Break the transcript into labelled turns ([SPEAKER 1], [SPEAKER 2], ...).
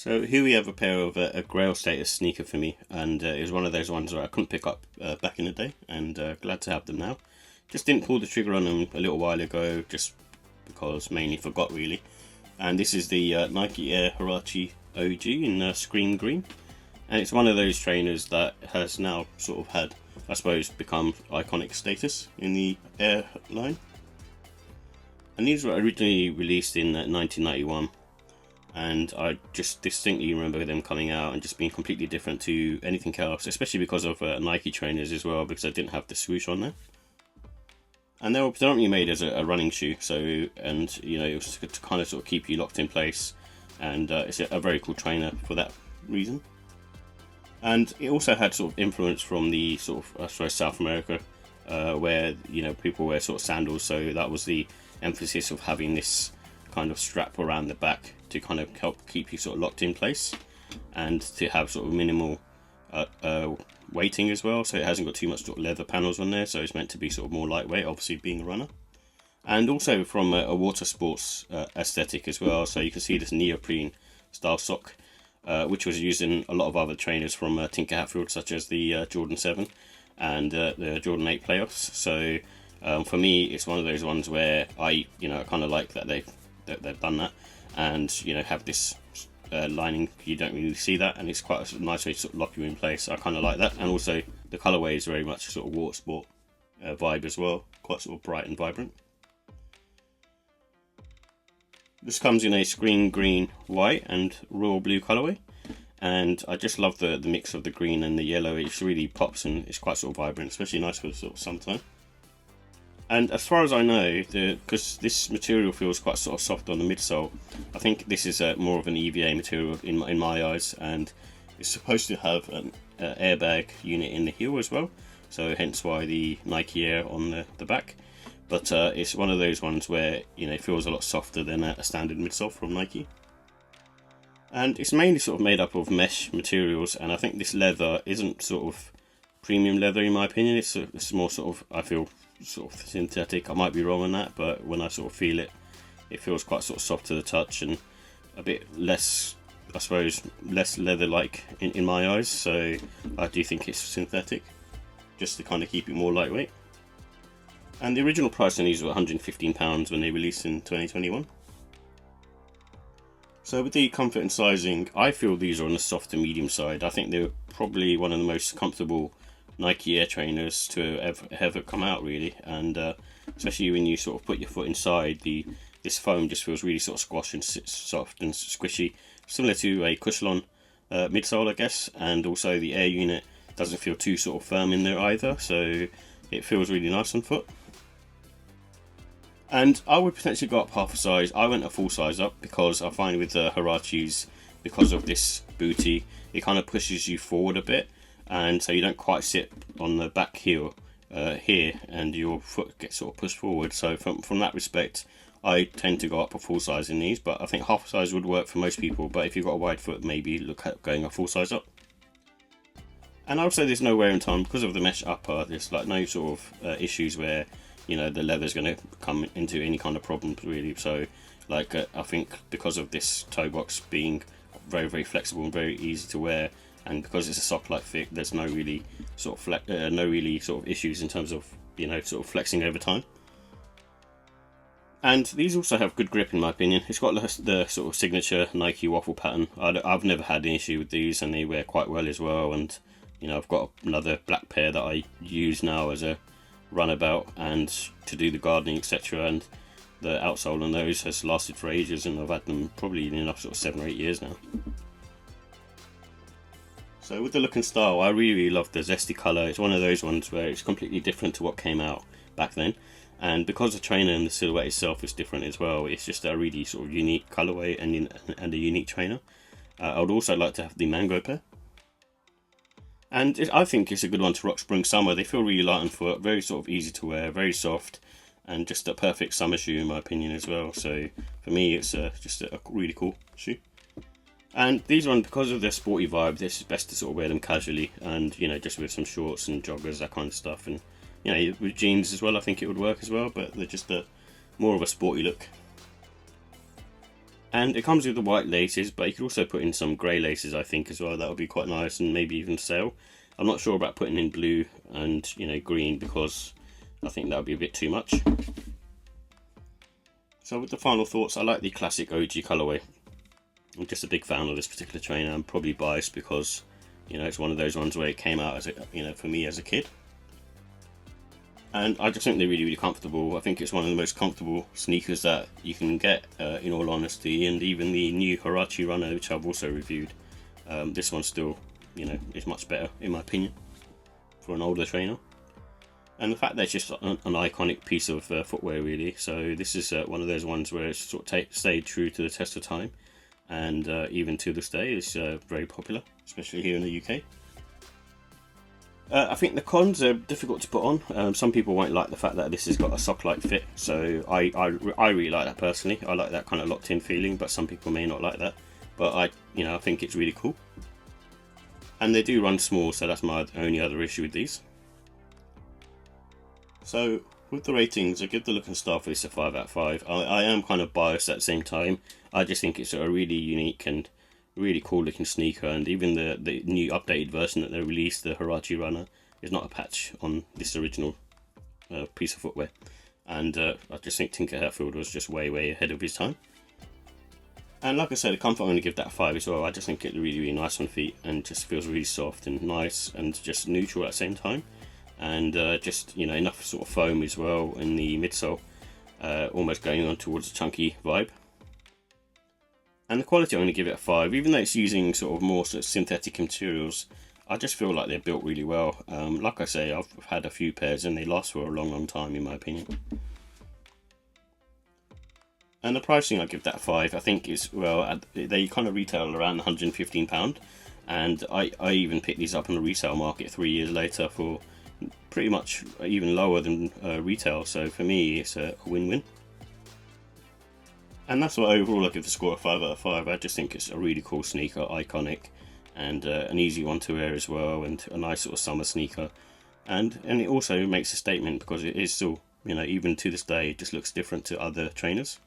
[SPEAKER 1] So here we have a pair of a Grail status sneaker for me, and it was one of those ones where I couldn't pick up back in the day, and glad to have them now. Just didn't pull the trigger on them a little while ago, just because mainly forgot really. And this is the Nike Air Huarache OG in Scream Green, and it's one of those trainers that has now sort of had, I suppose, become iconic status in the Air line. And these were originally released in 1991. And I just distinctly remember them coming out and just being completely different to anything else, especially because of Nike trainers as well, because I didn't have the swoosh on there. And they were predominantly made as a running shoe, so, and you know, it was to kind of sort of keep you locked in place, and it's a very cool trainer for that reason. And it also had sort of influence from the sort of, I suppose, South America, where, you know, people wear sort of sandals, so that was the emphasis of having this kind of strap around the back to kind of help keep you sort of locked in place, and to have sort of minimal weighting as well, so it hasn't got too much sort of leather panels on there, so it's meant to be sort of more lightweight, obviously being a runner. And also from a water sports aesthetic as well, so you can see this neoprene style sock, which was used in a lot of other trainers from Tinker Hatfield, such as the Jordan 7 and the Jordan 8 playoffs. So for me, it's one of those ones where I kind of like that they've done that, and you know, have this lining. You don't really see that, and it's quite a nice way to sort of lock you in place. I kind of like that, and also the colourway is very much sort of water sport vibe as well, quite sort of bright and vibrant. This comes in a screen green, white and royal blue colourway, and I just love the mix of the green and the yellow. It really pops and it's quite sort of vibrant, especially nice for sort of summertime. And as far as I know, because this material feels quite sort of soft on the midsole, I think this is more of an EVA material in my eyes, and it's supposed to have an airbag unit in the heel as well, so hence why the Nike Air on the back. But it's one of those ones where, you know, it feels a lot softer than a standard midsole from Nike. And it's mainly sort of made up of mesh materials, and I think this leather isn't sort of premium leather in my opinion. It's more sort of, I feel, sort of synthetic. I might be wrong on that, but when I sort of feel it, it feels quite sort of soft to the touch and a bit less, I suppose, less leather-like in my eyes. So I do think it's synthetic, just to kind of keep it more lightweight. And the original price on these were £115 when they released in 2021. So with the comfort and sizing, I feel these are on the soft to medium side. I think they're probably one of the most comfortable Nike Air trainers to ever come out, really. And especially when you sort of put your foot inside, this foam just feels really sort of squashed and soft and squishy, similar to a Cushlon midsole, I guess. And also the Air unit doesn't feel too sort of firm in there either, so it feels really nice on foot. And I would potentially go up half a size. I went a full size up because I find with the Huaraches, because of this booty, it kind of pushes you forward a bit, and so you don't quite sit on the back heel here, and your foot gets sort of pushed forward. So from that respect, I tend to go up a full size in these, but I think half a size would work for most people. But if you've got a wide foot, maybe look at going a full size up. And I would say there's no wear and time because of the mesh upper. There's like no sort of issues where, you know, the leather's going to come into any kind of problems really. So like I think because of this toe box being very, very flexible and very easy to wear, and because it's a sock-like fit, there's no really sort of issues in terms of, you know, sort of flexing over time. And these also have good grip in my opinion. It's got the sort of signature Nike waffle pattern. I've never had an issue with these, and they wear quite well as well. And you know, I've got another black pair that I use now as a runabout and to do the gardening, etc. And the outsole on those has lasted for ages, and I've had them probably in enough sort of 7 or 8 years now. So with the look and style, I really love the zesty colour. It's one of those ones where it's completely different to what came out back then, and because the trainer and the silhouette itself is different as well, it's just a really sort of unique colourway and a unique trainer. I would also like to have the mango pair, and I think it's a good one to rock spring summer. They feel really light on foot, very sort of easy to wear, very soft, and just a perfect summer shoe in my opinion as well. So for me, it's just a really cool shoe. And these ones, because of their sporty vibe, this is best to sort of wear them casually, and you know, just with some shorts and joggers, that kind of stuff. And you know, with jeans as well, I think it would work as well, but they're just more of a sporty look. And it comes with the white laces, but you could also put in some grey laces, I think, as well. That would be quite nice, and maybe even sale. I'm not sure about putting in blue and, you know, green, because I think that would be a bit too much. So with the final thoughts, I like the classic OG colourway. I'm just a big fan of this particular trainer. I'm probably biased because, you know, it's one of those ones where it came out as a, you know, for me as a kid. And I just think they're really, really comfortable. I think it's one of the most comfortable sneakers that you can get, in all honesty. And even the new Huarache runner, which I've also reviewed, this one still, you know, is much better in my opinion for an older trainer. And the fact that it's just an iconic piece of footwear, really. So this is one of those ones where it's sort of stayed true to the test of time, and even to this day is very popular, especially here in the UK. I think the cons are difficult to put on. Some people won't like the fact that this has got a sock-like fit, so I really like that personally. I like that kind of locked-in feeling, but some people may not like that. But I think it's really cool. And they do run small, so that's my only other issue with these. So with the ratings, I give the look and style for this a 5 out of 5. I am kind of biased at the same time. I just think it's a really unique and really cool looking sneaker, and even the new updated version that they released, the Huarache runner, is not a patch on this original piece of footwear. And I just think Tinker Hatfield was just way ahead of his time. And like I said, the comfort, I'm going to give that a 5 as well. I just think it's really nice on feet, and just feels really soft and nice and just neutral at the same time. And just, you know, enough sort of foam as well in the midsole, almost going on towards a chunky vibe. And the quality, I'm going to give it a 5, even though it's using sort of more sort of synthetic materials. I just feel like they're built really well. Like I say, I've had a few pairs and they last for a long time in my opinion. And the pricing, I give that a 5. I think is, well, they kind of retail around £115, and I even picked these up on the resale market 3 years later for pretty much even lower than retail. So for me, it's a win-win. And that's why overall I give the score a 5 out of 5. I just think it's a really cool sneaker, iconic, and an easy one to wear as well, and a nice sort of summer sneaker. And it also makes a statement because it is still, you know, even to this day, it just looks different to other trainers.